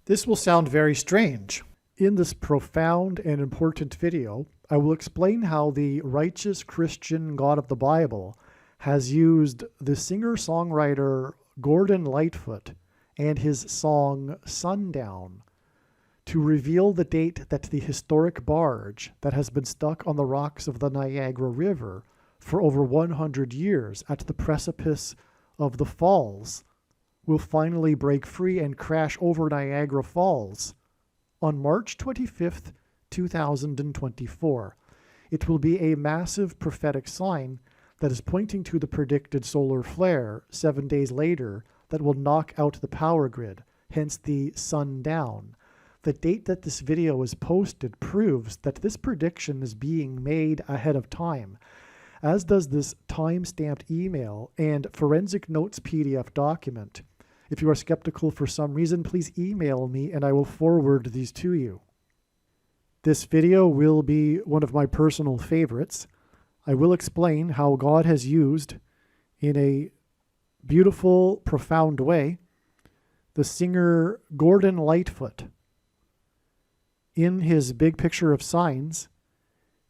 This will sound very strange. In this profound and important video, I will explain how the righteous Christian God of the Bible has used the singer-songwriter Gordon Lightfoot and his song Sundown to reveal the date that the historic barge that has been stuck on the rocks of the Niagara River for over 100 years at the precipice of the falls will finally break free and crash over Niagara Falls on March 25th, 2024. It will be a massive prophetic sign that is pointing to the predicted solar flare 7 days later that will knock out the power grid, hence the sundown. The date that this video is posted proves that this prediction is being made ahead of time, as does this time-stamped email and forensic notes PDF document. If you are skeptical for some reason, please email me and I will forward these to you. This video will be one of my personal favorites. I will explain how God has used, in a beautiful, profound way, the singer Gordon Lightfoot in his big picture of signs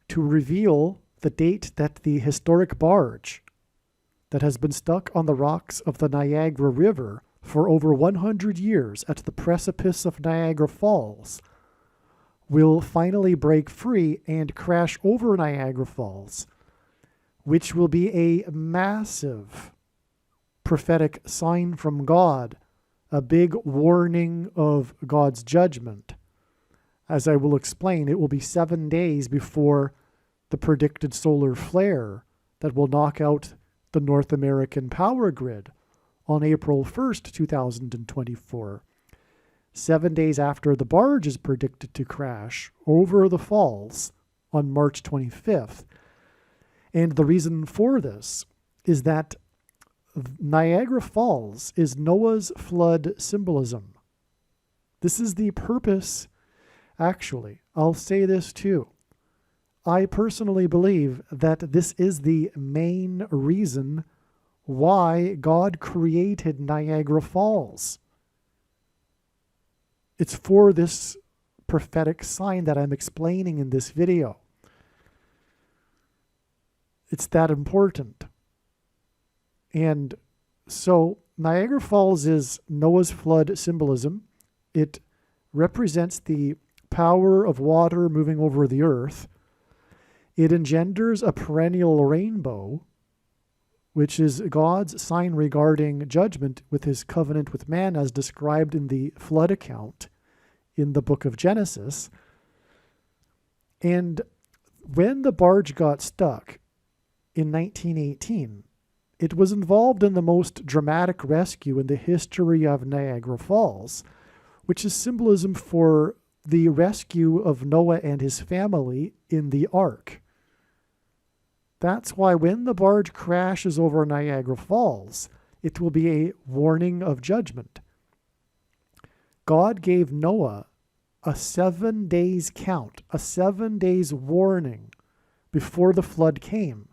to reveal the date that the historic barge that has been stuck on the rocks of the Niagara River for over 100 years at the precipice of Niagara Falls will finally break free and crash over Niagara Falls, which will be a massive prophetic sign from God, a big warning of God's judgment. As I will explain, it will be 7 days before the predicted solar flare that will knock out the North American power grid on April 1st, 2024. 7 days after the barge is predicted to crash over the falls on March 25th. And the reason for this is that Niagara Falls is Noah's flood symbolism. This is the purpose. Actually, I'll say this too. I personally believe that this is the main reason why God created Niagara Falls. It's for this prophetic sign that I'm explaining in this video. It's that important. And so Niagara Falls is Noah's flood symbolism. It represents the power of water moving over the earth. It engenders a perennial rainbow, which is God's sign regarding judgment with his covenant with man as described in the flood account in the book of Genesis. And when the barge got stuck in 1918, it was involved in the most dramatic rescue in the history of Niagara Falls, which is symbolism for the rescue of Noah and his family in the ark. That's why when the barge crashes over Niagara Falls, it will be a warning of judgment. God gave Noah a 7 days count, a 7 days warning before the flood came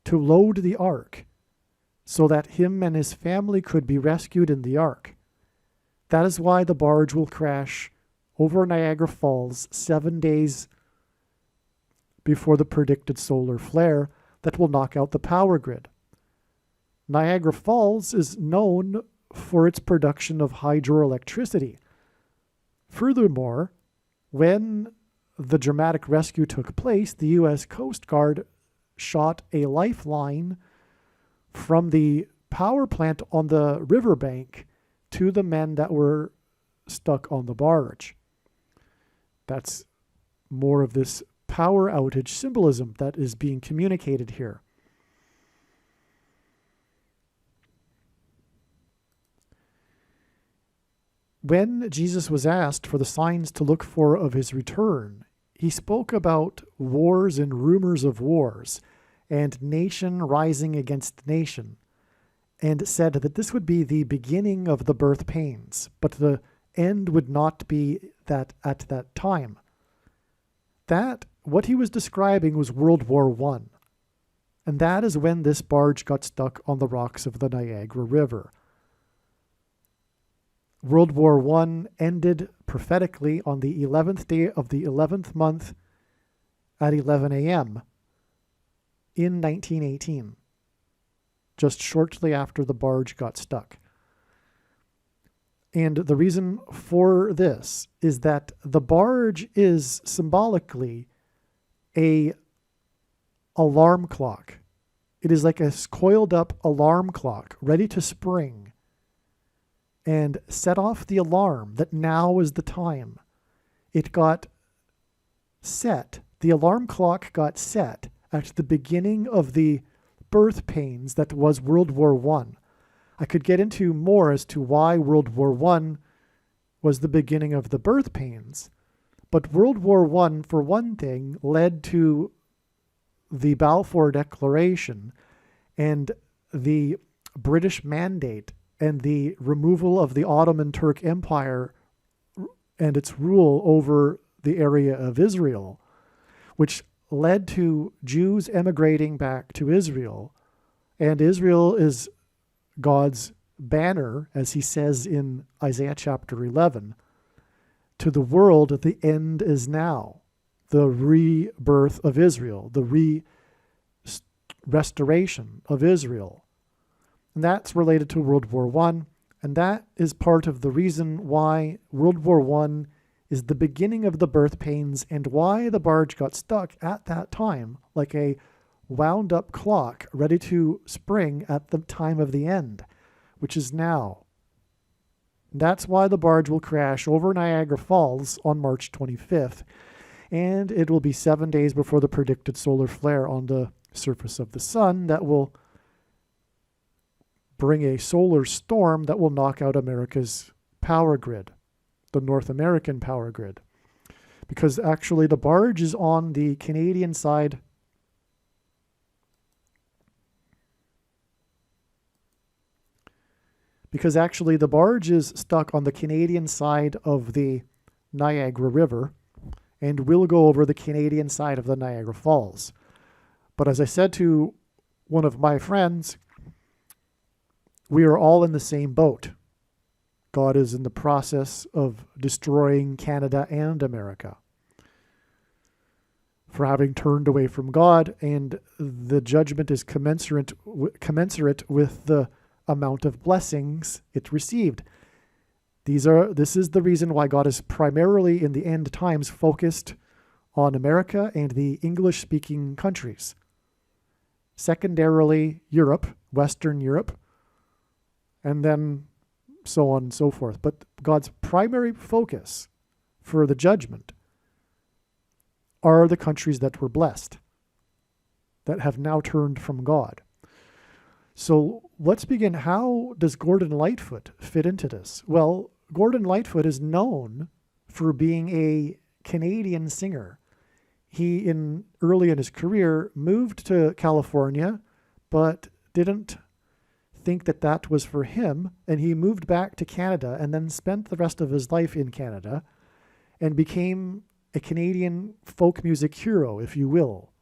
to load the ark so that him and his family could be rescued in the ark. That is why the barge will crash over Niagara Falls 7 days before the predicted solar flare that will knock out the power grid. Niagara Falls is known for its production of hydroelectricity. Furthermore, when the dramatic rescue took place, the U.S. Coast Guard shot a lifeline from the power plant on the riverbank to the men that were stuck on the barge. That's more of this power outage symbolism that is being communicated here. When Jesus was asked for the signs to look for of his return, he spoke about wars and rumors of wars and nation rising against nation, and said that this would be the beginning of the birth pains, but the end would not be that at that time. That, what he was describing was World War I. And that is when this barge got stuck on the rocks of the Niagara River. World War I ended prophetically on the 11th day of the 11th month at 11 a.m. in 1918, just shortly after the barge got stuck. And the reason for this is that the barge is symbolically a alarm clock. It is like a coiled up alarm clock ready to spring and set off the alarm that now is the time. It got set. The alarm clock got set at the beginning of the birth pains that was World War I. I could get into more as to why World War I was the beginning of the birth pains, but World War I, for one thing, led to the Balfour Declaration and the British Mandate and the removal of the Ottoman Turk Empire and its rule over the area of Israel, which led to Jews emigrating back to Israel. And Israel is God's banner, as he says in Isaiah chapter 11, to the world, the end is now. The rebirth of Israel, the restoration of Israel. And that's related to World War I, and that is part of the reason why World War I is the beginning of the birth pains and why the barge got stuck at that time, like a wound up clock ready to spring at the time of the end, which is now. That's why the barge will crash over Niagara Falls on March 25th, and it will be 7 days before the predicted solar flare on the surface of the sun that will bring a solar storm that will knock out America's power grid, the North American power grid. Because actually the barge is on the Canadian side. Because actually the barge is stuck on the Canadian side of the Niagara River and will go over the Canadian side of the Niagara Falls. But as I said to one of my friends, we are all in the same boat. God is in the process of destroying Canada and America for having turned away from God, and the judgment is commensurate with the amount of blessings it received. This is the reason why God is primarily in the end times focused on America and the English-speaking countries. Secondarily, Europe, Western Europe, and then so on and so forth. But God's primary focus for the judgment are the countries that were blessed, that have now turned from God. So let's begin. How does Gordon Lightfoot fit into this? Well, Gordon Lightfoot is known for being a Canadian singer. He, early in his career, moved to California, but didn't think that was for him, and he moved back to Canada and then spent the rest of his life in Canada and became a Canadian folk music hero, if you will.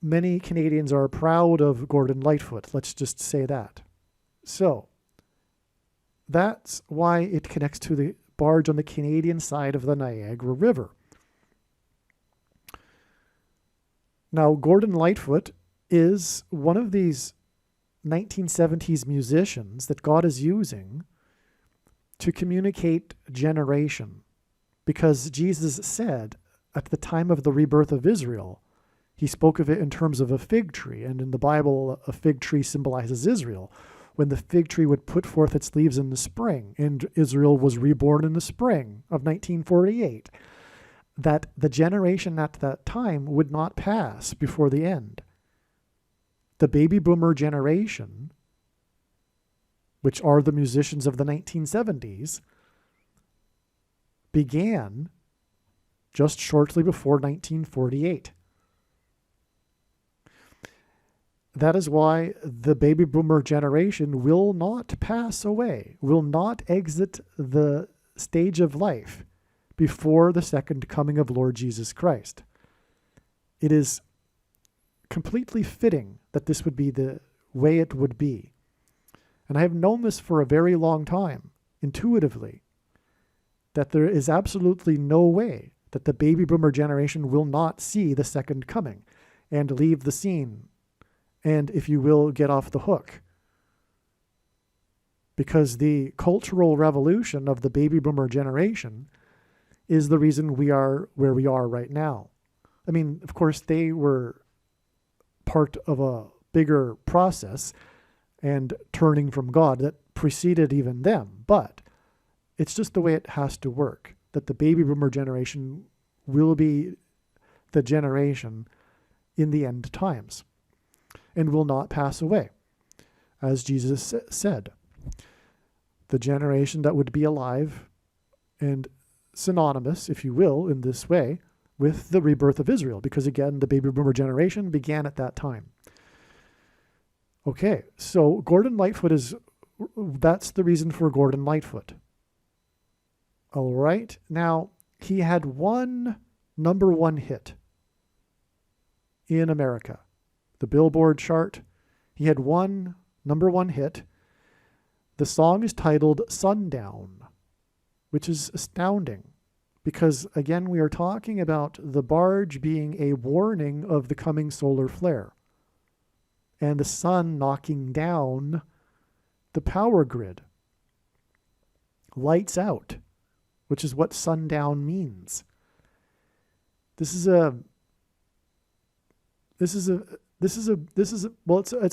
Many Canadians are proud of Gordon Lightfoot, let's just say that. So, that's why it connects to the barge on the Canadian side of the Niagara River. Now, Gordon Lightfoot is one of these 1970s musicians that God is using to communicate generation. Because Jesus said at the time of the rebirth of Israel, he spoke of it in terms of a fig tree, and in the Bible, a fig tree symbolizes Israel. When the fig tree would put forth its leaves in the spring, and Israel was reborn in the spring of 1948, that the generation at that time would not pass before the end. The baby boomer generation, which are the musicians of the 1970s, began just shortly before 1948. That is why the baby boomer generation will not pass away, will not exit the stage of life before the second coming of Lord Jesus Christ. It is completely fitting that this would be the way it would be. And I have known this for a very long time, intuitively, that there is absolutely no way that the baby boomer generation will not see the second coming and leave the scene and, if you will, get off the hook. Because the cultural revolution of the baby boomer generation is the reason we are where we are right now. I mean, of course, they were part of a bigger process and turning from God that preceded even them. But it's just the way it has to work, that the baby boomer generation will be the generation in the end times and will not pass away. As Jesus said, the generation that would be alive and synonymous, if you will, in this way, with the rebirth of Israel, because again, the baby boomer generation began at that time. Okay, so Gordon Lightfoot that's the reason for Gordon Lightfoot. All right, now he had one number one hit in America. The Billboard chart, he had one number one hit. The song is titled Sundown, which is astounding because, again, we are talking about the barge being a warning of the coming solar flare and the sun knocking down the power grid. Lights out, which is what sundown means. It's a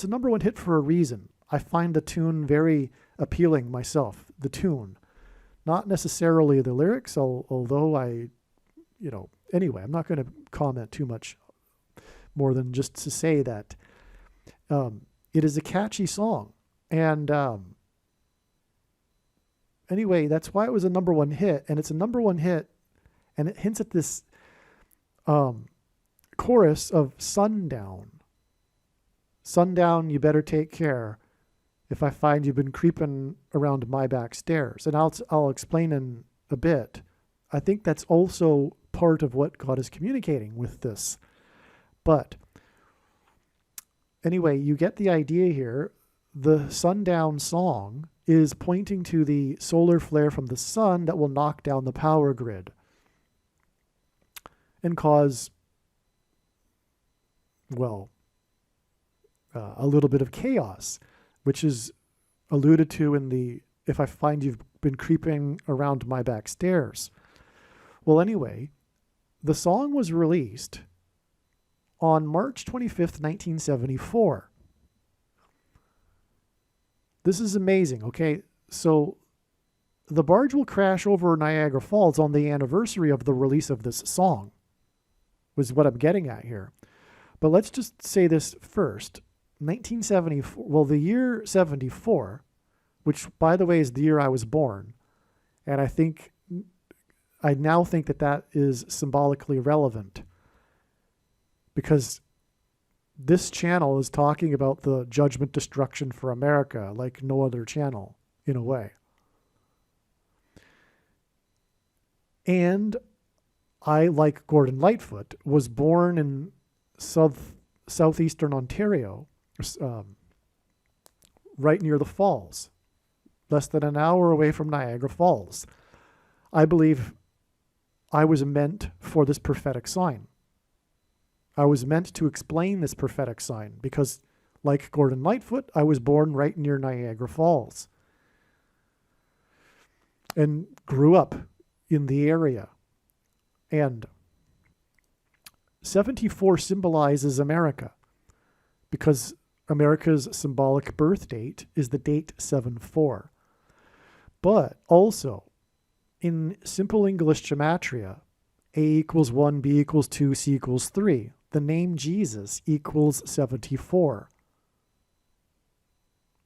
number one hit for a reason. I find the tune very appealing myself, the tune. Not necessarily the lyrics, although anyway, I'm not going to comment too much more than just to say that it is a catchy song. And anyway, that's why it was a number one hit. And it's a number one hit, and it hints at this chorus of sundown. Sundown, you better take care if I find you've been creeping around my back stairs. And I'll explain in a bit. I think that's also part of what God is communicating with this. But anyway, you get the idea here. The sundown song is pointing to the solar flare from the sun that will knock down the power grid and cause, a little bit of chaos, which is alluded to in the, if I find you've been creeping around my back stairs. Well, anyway, the song was released on March 25th, 1974. This is amazing, okay? So the barge will crash over Niagara Falls on the anniversary of the release of this song, was what I'm getting at here. But let's just say this first. 1974, the year 74, which, by the way, is the year I was born, and I now think that is symbolically relevant because this channel is talking about the judgment destruction for America like no other channel, in a way. And I, like Gordon Lightfoot, was born in southeastern Ontario, right near the falls, less than an hour away from Niagara Falls. I believe I was meant for this prophetic sign. I was meant to explain this prophetic sign because, like Gordon Lightfoot, I was born right near Niagara Falls and grew up in the area. And 74 symbolizes America because America's symbolic birth date is the date 7-4. But also, in simple English gematria, A equals 1, B equals 2, C equals 3. The name Jesus equals 74.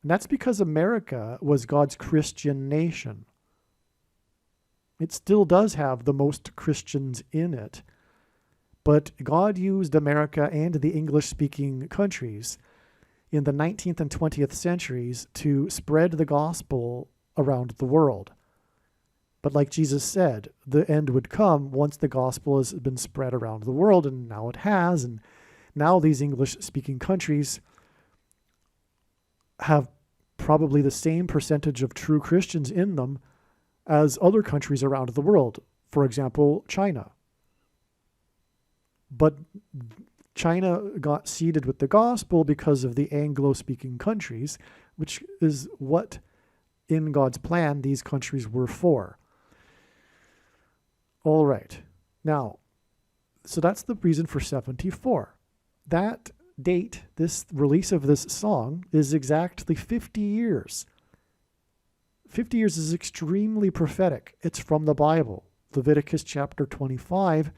And that's because America was God's Christian nation. It still does have the most Christians in it. But God used America and the English-speaking countries in the 19th and 20th centuries to spread the gospel around the world. But like Jesus said, the end would come once the gospel has been spread around the world, and now it has. And now these English-speaking countries have probably the same percentage of true Christians in them as other countries around the world. For example, China. But China got seeded with the gospel because of the Anglo-speaking countries, which is what, in God's plan, these countries were for. All right. Now, so that's the reason for 74. That date, this release of this song, is exactly 50 years. 50 years is extremely prophetic. It's from the Bible. Leviticus chapter 25,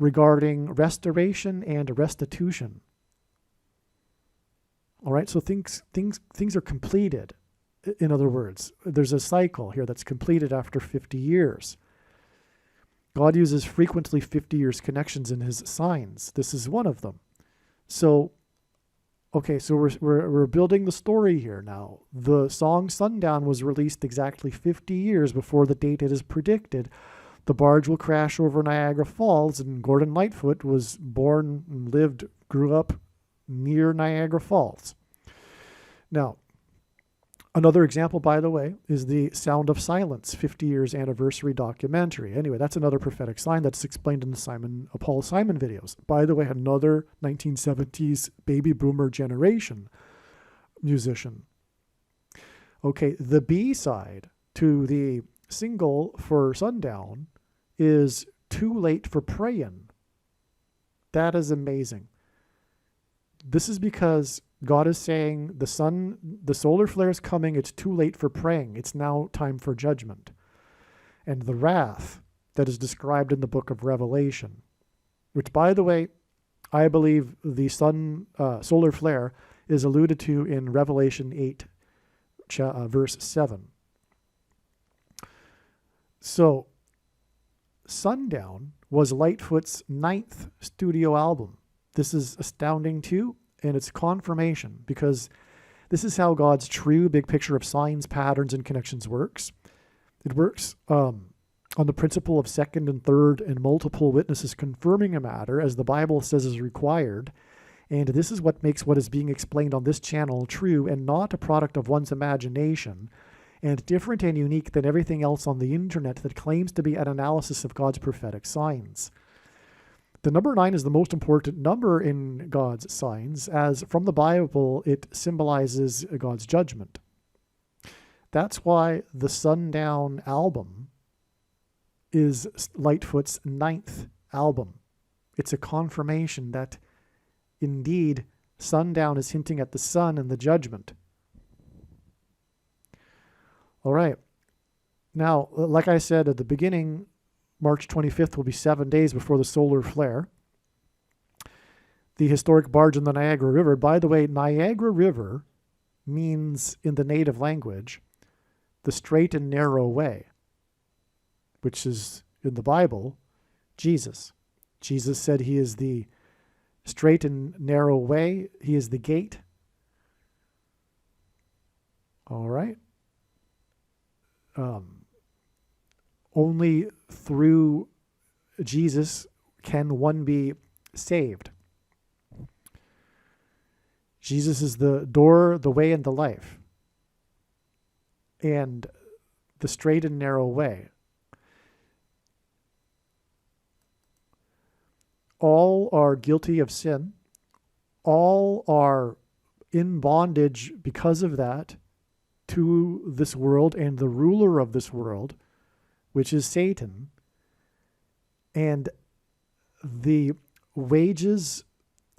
regarding restoration and restitution. All right, so things are completed. In other words, there's a cycle here that's completed after 50 years. God uses frequently 50 years connections in his signs. This is one of them. So, okay, so we're building the story here now. The song Sundown was released exactly 50 years before the date it is predicted. The barge will crash over Niagara Falls, and Gordon Lightfoot was born and grew up near Niagara Falls. Now, another example, by the way, is the Sound of Silence 50 years anniversary documentary. Anyway, that's another prophetic sign that's explained in the Paul Simon videos. By the way, another 1970s baby boomer generation musician. Okay, the B-side to the single for Sundown is Too Late for Praying. That is amazing. This is because God is saying the solar flare is coming. It's too late for praying. It's now time for judgment. And the wrath that is described in the book of Revelation, which, by the way, I believe the solar flare is alluded to in Revelation 8, verse 7. So, Sundown was Lightfoot's 9th studio album. This is astounding too, and it's confirmation, because this is how God's true big picture of signs, patterns, and connections works. It works on the principle of second and third and multiple witnesses confirming a matter, as the Bible says is required. And this is what makes what is being explained on this channel true and not a product of one's imagination, and different and unique than everything else on the internet that claims to be an analysis of God's prophetic signs. The number 9 is the most important number in God's signs, as from the Bible it symbolizes God's judgment. That's why the Sundown album is Lightfoot's 9th album. It's a confirmation that indeed Sundown is hinting at the sun and the judgment. All right. Now, like I said at the beginning, March 25th will be 7 days before the solar flare. The historic barge in the Niagara River. By the way, Niagara River means, in the native language, the straight and narrow way, which is, in the Bible, Jesus. Jesus said he is the straight and narrow way. He is the gate. All right. Only through Jesus can one be saved. Jesus is the door, the way, and the life, and the straight and narrow way. All are guilty of sin. All are in bondage because of that to this world and the ruler of this world, which is Satan. And the wages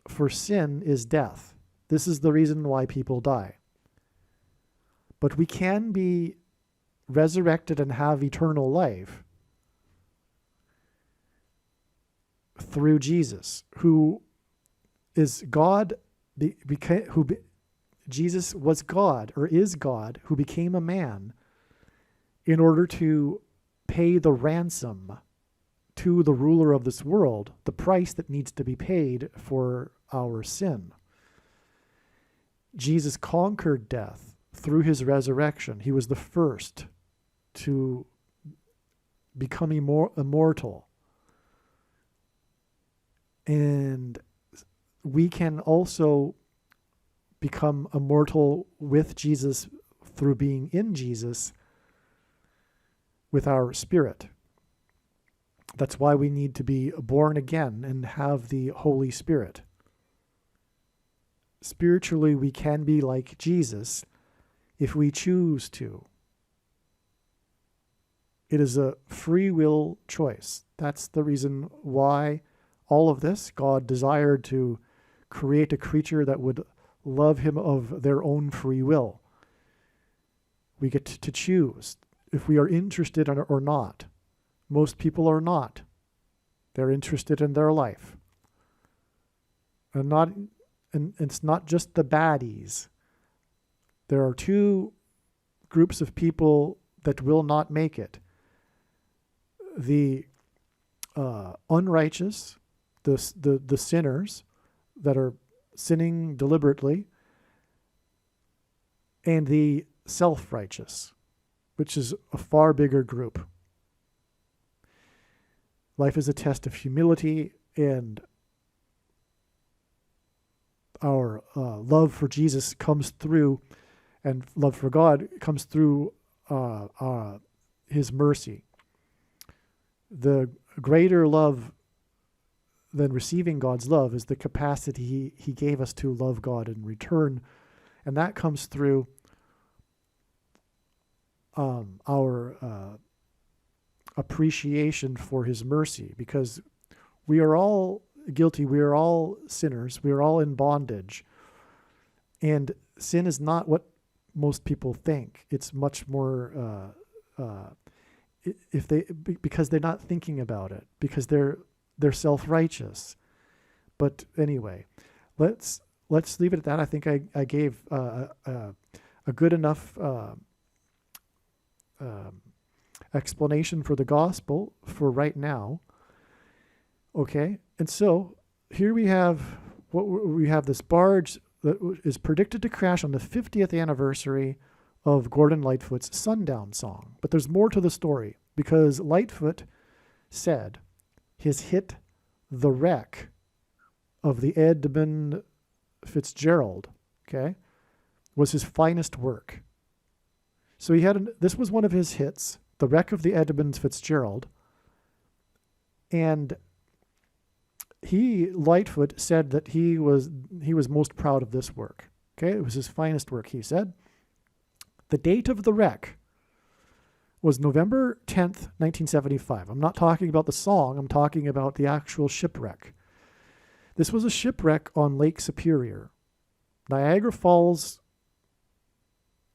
for sin is death. This is the reason why people die. But we can be resurrected and have eternal life through Jesus, who is God, Jesus was God, or is God, who became a man in order to pay the ransom to the ruler of this world, the price that needs to be paid for our sin. Jesus conquered death through his resurrection. He was the first to become immortal. And we can also become immortal with Jesus through being in Jesus with our spirit. That's why we need to be born again and have the Holy Spirit. Spiritually, we can be like Jesus if we choose to. It is a free will choice. That's the reason why all of this, God desired to create a creature that would love him of their own free will. We get to choose if we are interested in it or not. Most people are not. They're interested in their life. And it's not just the baddies. There are two groups of people that will not make it. The unrighteous, the sinners that are sinning deliberately, and the self-righteous, which is a far bigger group. Life is a test of humility, and our love for Jesus comes through, and love for God comes through his mercy. The greater love than receiving God's love is the capacity he gave us to love God in return, and that comes through our appreciation for his mercy, because we are all guilty, we are all sinners, we are all in bondage, and sin is not what most people think. It's much more because they're not thinking about it, because they're self-righteous. But anyway, let's leave it at that. I think I gave a good enough explanation for the gospel for right now. Okay, and so here we have this barge that is predicted to crash on the 50th anniversary of Gordon Lightfoot's Sundown song. But there's more to the story, because Lightfoot said his hit "The Wreck" of the Edmund Fitzgerald, okay, was his finest work. So this was one of his hits, "The Wreck of the Edmund Fitzgerald," and Lightfoot said that he was most proud of this work. Okay, it was his finest work, he said. The date of the wreck was November 10th, 1975. I'm not talking about the song, I'm talking about the actual shipwreck. This was a shipwreck on Lake Superior. Niagara Falls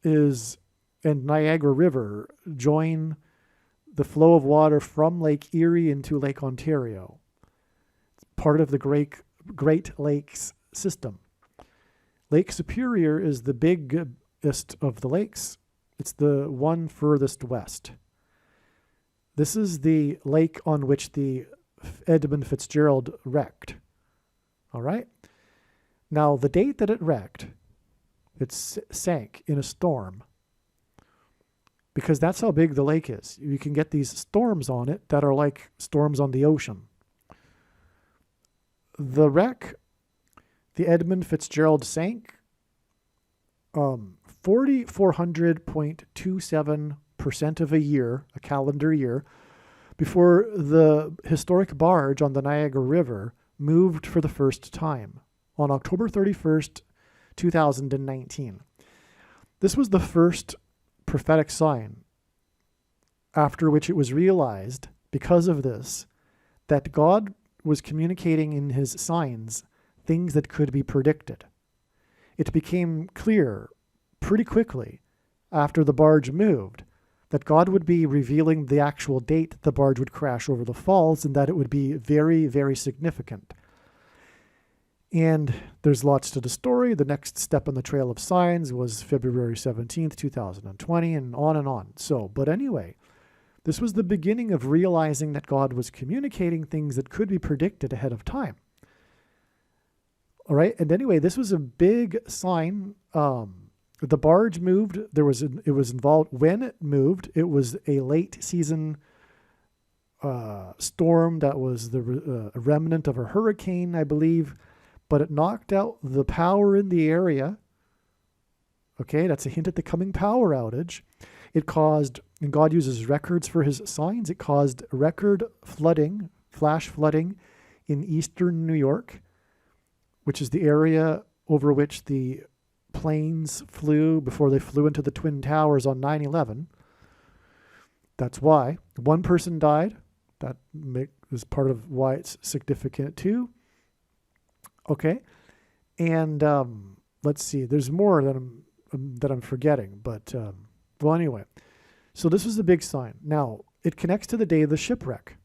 and Niagara River join the flow of water from Lake Erie into Lake Ontario. It's part of the Great Lakes system. Lake Superior is the biggest of the lakes. It's the one furthest west. This is the lake on which the Edmund Fitzgerald wrecked. All right? Now, the date that it wrecked, it sank in a storm, because that's how big the lake is. You can get these storms on it that are like storms on the ocean. The wreck, the Edmund Fitzgerald sank 4,400.27% of a year, a calendar year, before the historic barge on the Niagara River moved for the first time on October 31st, 2019. This was the first prophetic sign after which it was realized, because of this, that God was communicating in his signs things that could be predicted. It became clear pretty quickly after the barge moved that God would be revealing the actual date the barge would crash over the falls, and that it would be very, very significant. And there's lots to the story. The next step on the trail of signs was February 17th, 2020, and on and on. But anyway, this was the beginning of realizing that God was communicating things that could be predicted ahead of time. All right. And anyway, this was a big sign. The barge moved. It was involved when it moved. It was a late season storm that was the remnant of a hurricane, I believe, but it knocked out the power in the area. Okay, that's a hint at the coming power outage. It caused, and God uses records for his signs, it caused record flooding, flash flooding in eastern New York, which is the area over which the planes flew before they flew into the Twin Towers on 9/11. That's why. One person died. That is part of why it's significant too. Okay. And let's see. There's more that I'm forgetting. But, well, anyway. So this was the big sign. Now, it connects to the day of the shipwreck.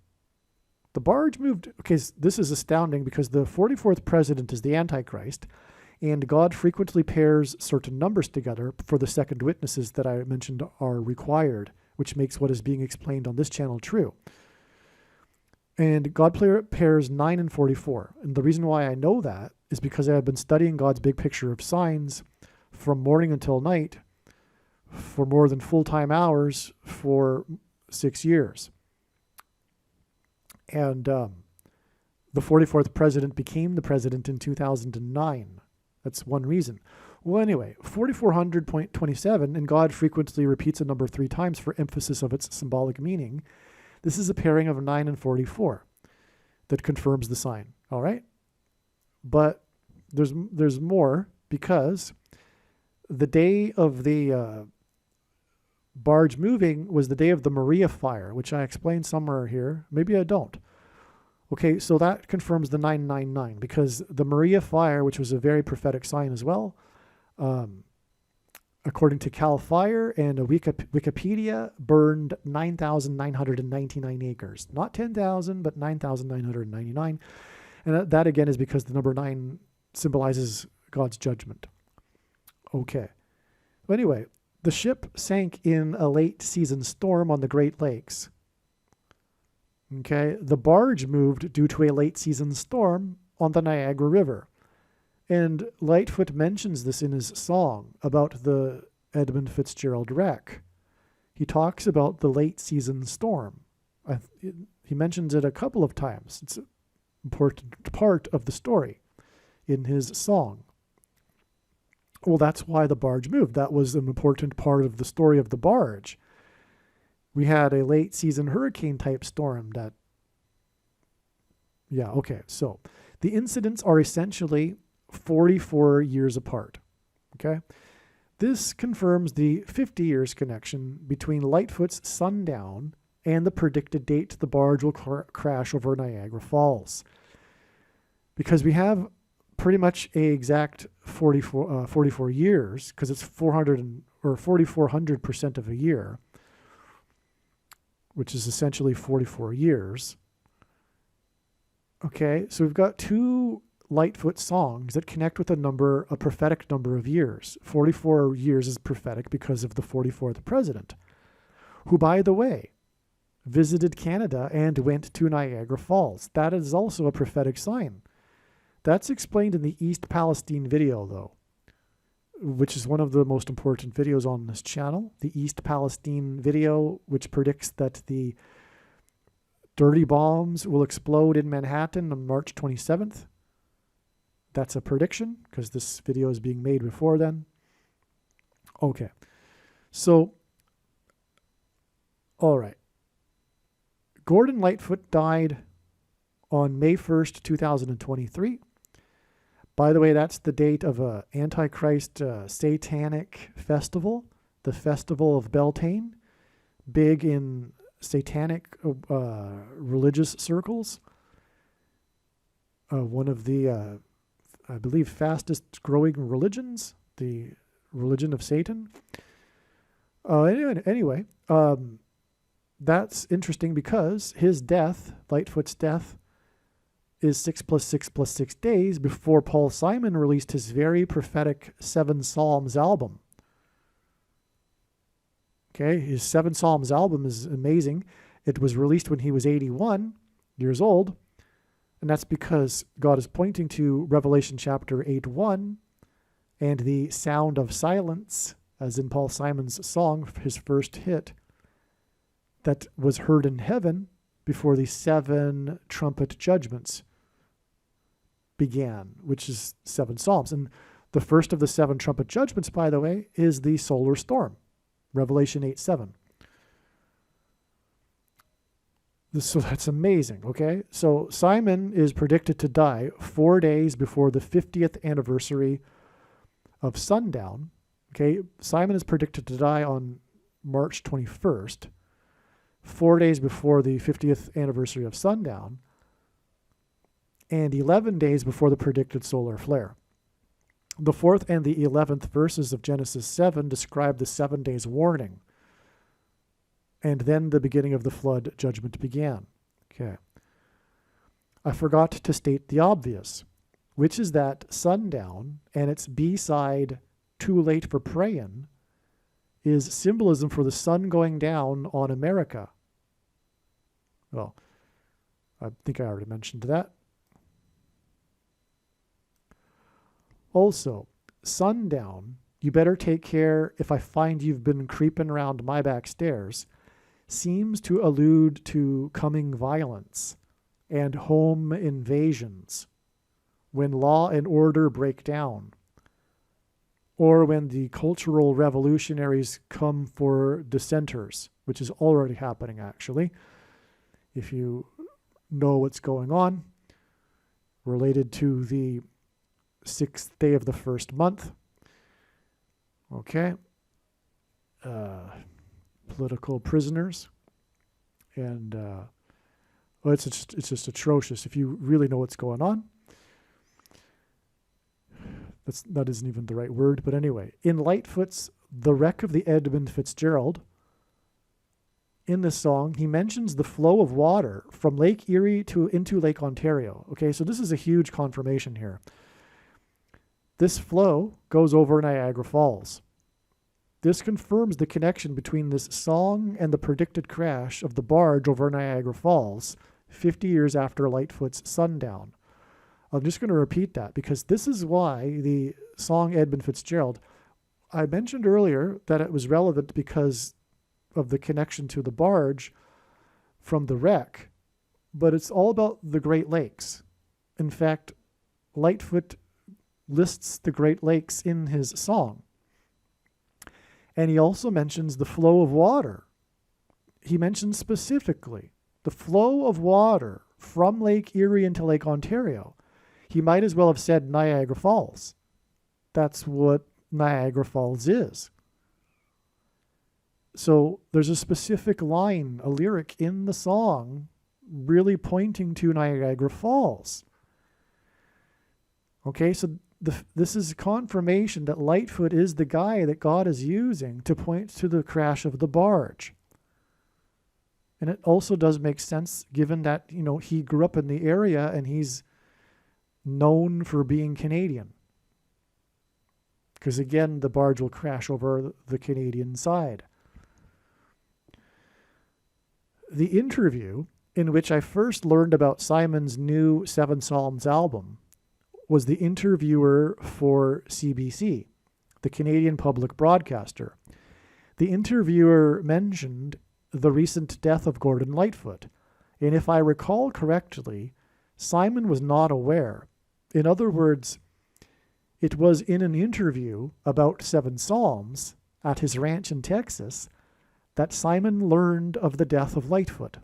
The barge moved. Okay, this is astounding because the 44th president is the Antichrist. And God frequently pairs certain numbers together for the second witnesses that I mentioned are required, which makes what is being explained on this channel true. And God pairs 9 and 44. And the reason why I know that is because I have been studying God's big picture of signs from morning until night for more than full-time hours for 6 years. And the 44th president became the president in 2009. That's one reason. Well, anyway, 4400.27, and God frequently repeats a number 3 times for emphasis of its symbolic meaning. This is a pairing of 9 and 44 that confirms the sign, all right? But there's more, because the day of the barge moving was the day of the Maria fire, which I explained somewhere here. Maybe I don't. Okay, so that confirms the 999, because the Maria fire, which was a very prophetic sign as well, according to Cal Fire and Wikipedia, burned 9,999 acres. Not 10,000, but 9,999. And that again is because the number 9 symbolizes God's judgment. Okay. Anyway, the ship sank in a late season storm on the Great Lakes. Okay, the barge moved due to a late season storm on the Niagara River. And Lightfoot mentions this in his song about the Edmund Fitzgerald wreck. He talks about the late season storm. He mentions it a couple of times. It's an important part of the story in his song. Well, that's why the barge moved. That was an important part of the story of the barge. We had a late season hurricane type storm that, yeah, okay. So the incidents are essentially 44 years apart. Okay. This confirms the 50 years connection between Lightfoot's sundown and the predicted date the barge will crash over Niagara Falls. Because we have pretty much a exact 44 years, because it's 4,400% of a year, which is essentially 44 years. Okay, so we've got 2 Lightfoot songs that connect with a prophetic number of years. 44 years is prophetic because of the 44th president, who, by the way, visited Canada and went to Niagara Falls. That is also a prophetic sign. That's explained in the East Palestine video, though, which is one of the most important videos on this channel. The East Palestine video, which predicts that the dirty bombs will explode in Manhattan on March 27th. That's a prediction, because this video is being made before then. Okay. So, all right. Gordon Lightfoot died on May 1st, 2023. By the way, that's the date of a Antichrist satanic festival, the Festival of Beltane, big in satanic religious circles. One of the, I believe, fastest growing religions, the religion of Satan. Anyway, that's interesting because his death, Lightfoot's death, is 6 + 6 + 6 days before Paul Simon released his very prophetic 7 Psalms album. Okay, his 7 Psalms album is amazing. It was released when he was 81 years old, and that's because God is pointing to Revelation chapter 8:1 and the sound of silence, as in Paul Simon's song, his first hit, that was heard in heaven before the 7 trumpet judgments began, which is 7 Psalms. And The first of the 7 trumpet judgments, by the way, is the solar storm, Revelation 8:7. So that's amazing, okay? So Simon is predicted to die 4 days before the 50th anniversary of sundown. Okay, Simon is predicted to die on March 21st, 4 days before the 50th anniversary of sundown, and 11 days before the predicted solar flare. The 4th and the 11th verses of Genesis 7 describe the 7 days warning. And then the beginning of the flood judgment began. Okay. I forgot to state the obvious, which is that sundown and its B-side, Too Late for Prayin', is symbolism for the sun going down on America. Well, I think I already mentioned that. Also, sundown, you better take care if I find you've been creeping around my back stairs, seems to allude to coming violence and home invasions when law and order break down, or when the cultural revolutionaries come for dissenters, which is already happening actually, if you know what's going on, related to the 6th day of the first month. Okay. Political prisoners. And well, it's just atrocious if you really know what's going on. That isn't even the right word, but anyway. In Lightfoot's The Wreck of the Edmund Fitzgerald, in this song, he mentions the flow of water from Lake Erie into Lake Ontario. Okay, so this is a huge confirmation here. This flow goes over Niagara Falls. This confirms the connection between this song and the predicted crash of the barge over Niagara Falls 50 years after Lightfoot's Sundown. I'm just going to repeat that because this is why the song Edmund Fitzgerald, I mentioned earlier that it was relevant because of the connection to the barge from the wreck, but it's all about the Great Lakes. In fact, Lightfoot lists the Great Lakes in his song. And he also mentions the flow of water. He mentions specifically the flow of water from Lake Erie into Lake Ontario. He might as well have said Niagara Falls. That's what Niagara Falls is. So there's a specific line, a lyric in the song really pointing to Niagara Falls. Okay, so this is confirmation that Lightfoot is the guy that God is using to point to the crash of the barge. And it also does make sense given that, he grew up in the area and he's known for being Canadian. Because again, the barge will crash over the Canadian side. The interview in which I first learned about Simon's new Seven Psalms album was the interviewer for CBC, the Canadian public broadcaster. The interviewer mentioned the recent death of Gordon Lightfoot, and if I recall correctly, Simon was not aware. In other words, it was in an interview about Seven Psalms at his ranch in Texas that Simon learned of the death of Lightfoot.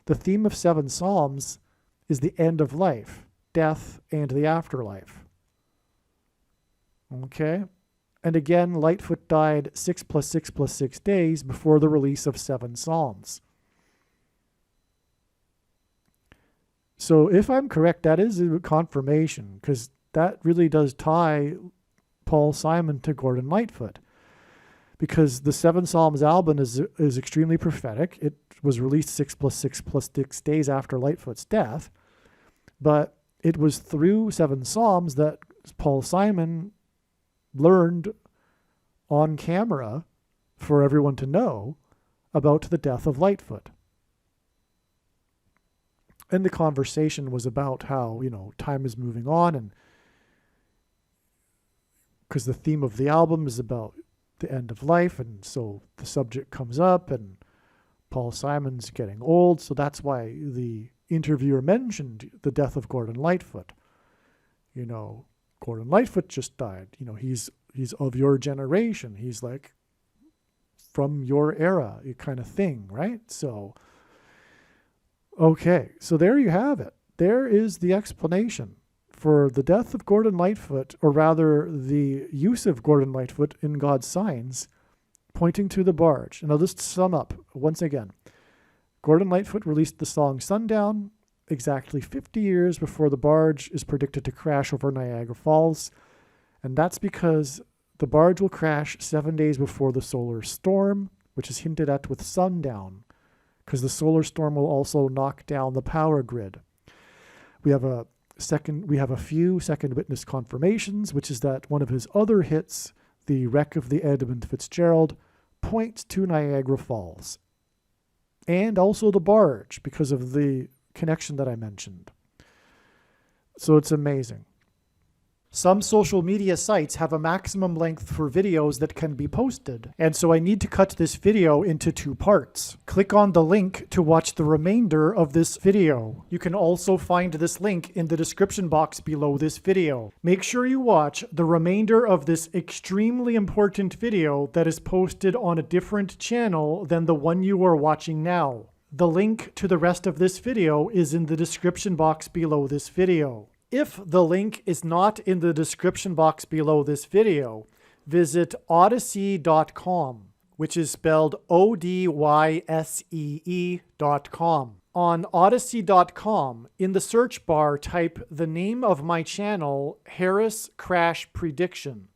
The theme of Seven Psalms is the end of life, death, and the afterlife. Okay? And again, Lightfoot died 6 + 6 + 6 days before the release of Seven Psalms. So if I'm correct, that is a confirmation, because that really does tie Paul Simon to Gordon Lightfoot. Because the Seven Psalms album is extremely prophetic. It was released 6 + 6 + 6 days after Lightfoot's death. But it was through Seven Psalms that Paul Simon learned on camera for everyone to know about the death of Lightfoot. And the conversation was about how, time is moving on, and because the theme of the album is about the end of life, and so the subject comes up, and Paul Simon's getting old, so that's why the interviewer mentioned the death of Gordon Lightfoot. Gordon Lightfoot just died. He's of your generation. He's like from your era, kind of thing, right? So, okay, so there you have it. There is the explanation for the death of Gordon Lightfoot, or rather the use of Gordon Lightfoot in God's signs, pointing to the barge. And I'll just sum up once again. Gordon Lightfoot released the song Sundown exactly 50 years before the barge is predicted to crash over Niagara Falls. And that's because the barge will crash 7 days before the solar storm, which is hinted at with sundown, because the solar storm will also knock down the power grid. We have a few second witness confirmations, which is that one of his other hits, The Wreck of the Edmund Fitzgerald, points to Niagara Falls. And also the barge, because of the connection that I mentioned. So it's amazing. Some social media sites have a maximum length for videos that can be posted, and so I need to cut this video into 2 parts. Click on the link to watch the remainder of this video. You can also find this link in the description box below this video. Make sure you watch the remainder of this extremely important video that is posted on a different channel than the one you are watching now. The link to the rest of this video is in the description box below this video. If the link is not in the description box below this video, visit odyssey.com, which is spelled ODYSEE.com. On odyssey.com, in the search bar, type the name of my channel, Harris Crash Prediction.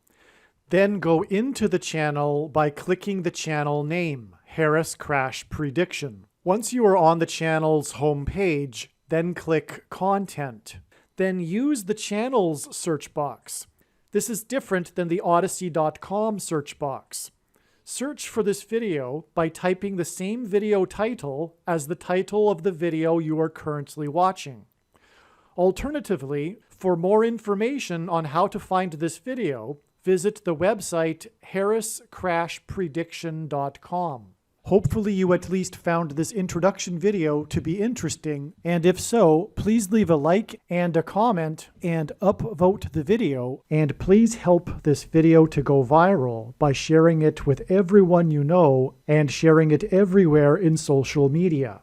Then go into the channel by clicking the channel name, Harris Crash Prediction. Once you are on the channel's homepage, then click Content. Then use the channel's search box. This is different than the odyssey.com search box. Search for this video by typing the same video title as the title of the video you are currently watching. Alternatively, for more information on how to find this video, visit the website harriscrashprediction.com. Hopefully you at least found this introduction video to be interesting, and if so, please leave a like and a comment and upvote the video, and please help this video to go viral by sharing it with everyone you know and sharing it everywhere in social media.